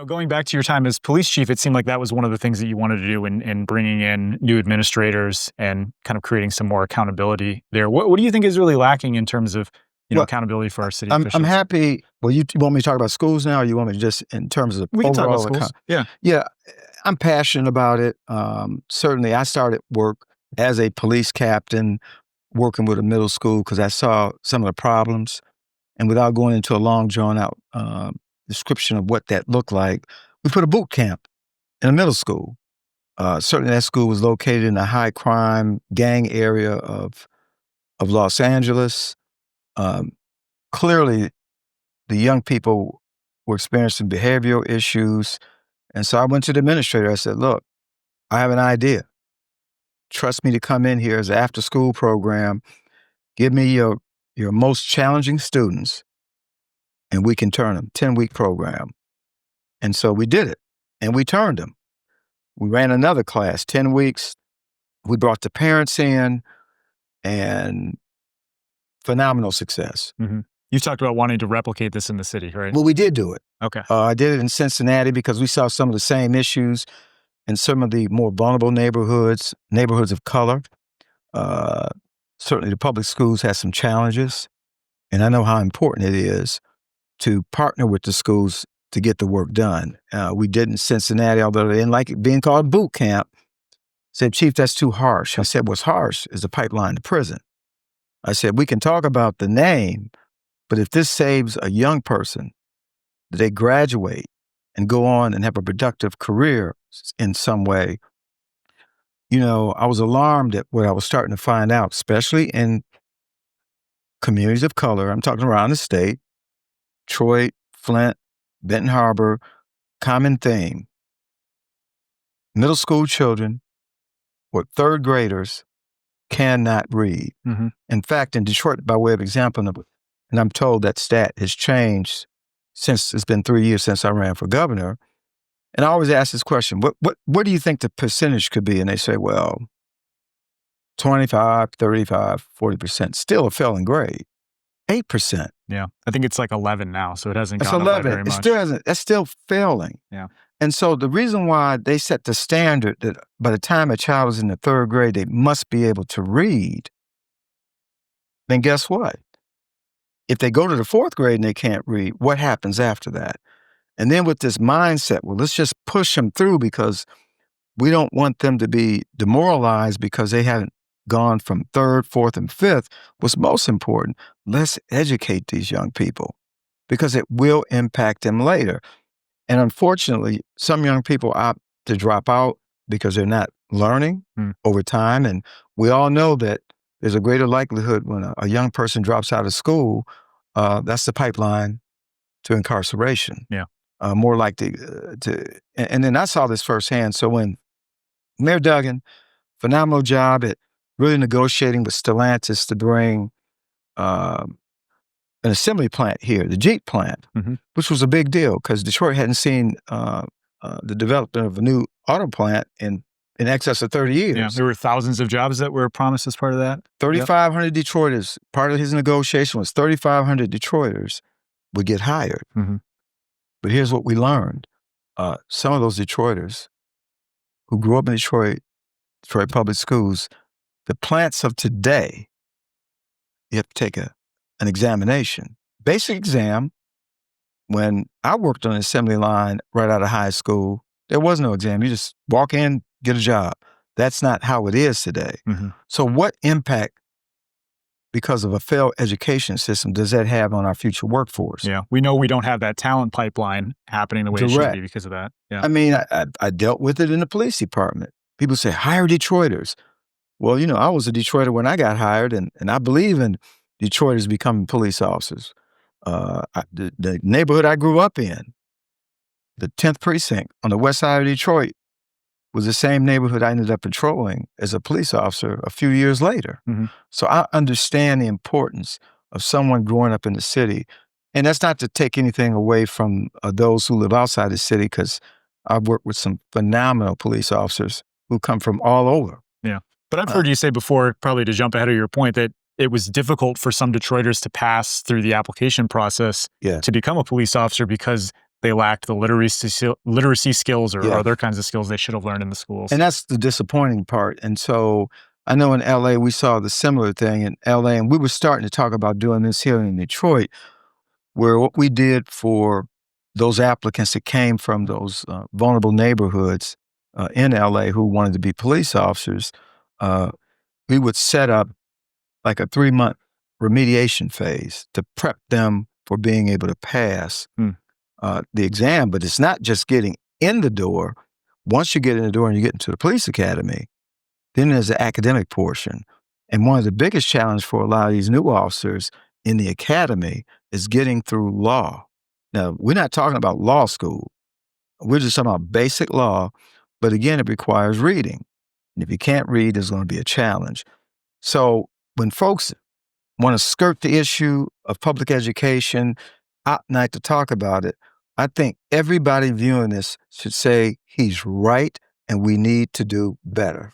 Going back to your time as police chief, it seemed like that was one of the things that you wanted to do in bringing in new administrators and kind of creating some more accountability there. What do you think is really lacking in terms of, Well, accountability for our city I'm officials? happy. Well, you want me to talk about schools now, or you want me to just in terms of We can talk about overall schools. Yeah. Yeah, I'm passionate about it. Certainly, I started work as a police captain, working with a middle school because I saw some of the problems. And without going into a long, drawn out description of what that looked like, we put a boot camp in a middle school. Certainly, that school was located in a high crime gang area of Los Angeles. Clearly, the young people were experiencing behavioral issues. And so I went to the administrator. I said, look, I have an idea. Trust me to come in here as an after school program. Give me your most challenging students and we can turn them. 10-week program. And so we did it and we turned them. We ran another class, 10 weeks. We brought the parents in and phenomenal success. Mm-hmm. You talked about wanting to replicate this in the city, right? Well, we did do it. Okay. I did it in Cincinnati because we saw some of the same issues in some of the more vulnerable neighborhoods of color. Certainly the public schools have some challenges, and I know how important it is to partner with the schools to get the work done. We did in Cincinnati, although they didn't like it being called boot camp. Said, Chief, that's too harsh. I said, what's harsh is the pipeline to prison. I said, we can talk about the name, but if this saves a young person, that they graduate and go on and have a productive career in some way, I was alarmed at what I was starting to find out, especially in communities of color. I'm talking around the state, Detroit, Flint, Benton Harbor, common theme. Middle school children or third graders cannot read. Mm-hmm. In fact, in Detroit, by way of example, and I'm told that stat has changed since it's been 3 years since I ran for governor. And I always ask this question, what do you think the percentage could be? And they say, well, 25, 35, 40%, still a failing grade. 8%. Yeah. I think it's like 11 now, so it hasn't It's gone 11. up by very much. It still hasn't, that's still failing. Yeah. And so the reason why they set the standard that by the time a child is in the third grade, they must be able to read, then guess what? If they go to the fourth grade and they can't read, what happens after that? And then with this mindset, well, let's just push them through because we don't want them to be demoralized because they haven't gone from third, fourth, and fifth. What's most important, let's educate these young people because it will impact them later. And unfortunately, some young people opt to drop out because they're not learning over time. And we all know that there's a greater likelihood when a young person drops out of school, that's the pipeline to incarceration. Yeah. More likely and then I saw this firsthand. So when Mayor Duggan, phenomenal job at really negotiating with Stellantis to bring an assembly plant here, the Jeep plant, which was a big deal because Detroit hadn't seen the development of a new auto plant in excess of 30 years. Yeah, there were thousands of jobs that were promised as part of that. 3,500 Detroiters. Part of his negotiation was 3,500 Detroiters would get hired. Mm-hmm. But here's what we learned. Some of those Detroiters who grew up in Detroit public schools, the plants of today, you have to take an examination. Basic exam. When I worked on an assembly line right out of high school, there was no exam. You just walk in, get a job. That's not how it is today. Mm-hmm. So what impact, because of a failed education system, does that have on our future workforce? Yeah, we know we don't have that talent pipeline happening the way it should be because of that. Yeah. I mean, I dealt with it in the police department. People say, hire Detroiters. Well, I was a Detroiter when I got hired, and I believe in Detroiters becoming police officers. The neighborhood I grew up in, the 10th precinct on the west side of Detroit, was the same neighborhood I ended up patrolling as a police officer a few years later. Mm-hmm. So I understand the importance of someone growing up in the city. And that's not to take anything away from those who live outside the city, because I've worked with some phenomenal police officers who come from all over. Yeah. But I've heard you say before, probably to jump ahead of your point, that it was difficult for some Detroiters to pass through the application process to become a police officer because they lacked the literacy skills or Yeah. other kinds of skills they should have learned in the schools. And that's the disappointing part. And so I know in LA, we saw the similar thing in LA, and we were starting to talk about doing this here in Detroit, where what we did for those applicants that came from those vulnerable neighborhoods in LA who wanted to be police officers, uh, we would set up like a 3-month remediation phase to prep them for being able to pass Hmm. the exam. But it's not just getting in the door. Once you get in the door and you get into the police academy, then there's the academic portion. And one of the biggest challenges for a lot of these new officers in the academy is getting through law. Now, we're not talking about law school. We're just talking about basic law. But again, it requires reading. And if you can't read, there's going to be a challenge. So when folks want to skirt the issue of public education, opt not to talk about it, I think everybody viewing this should say he's right and we need to do better.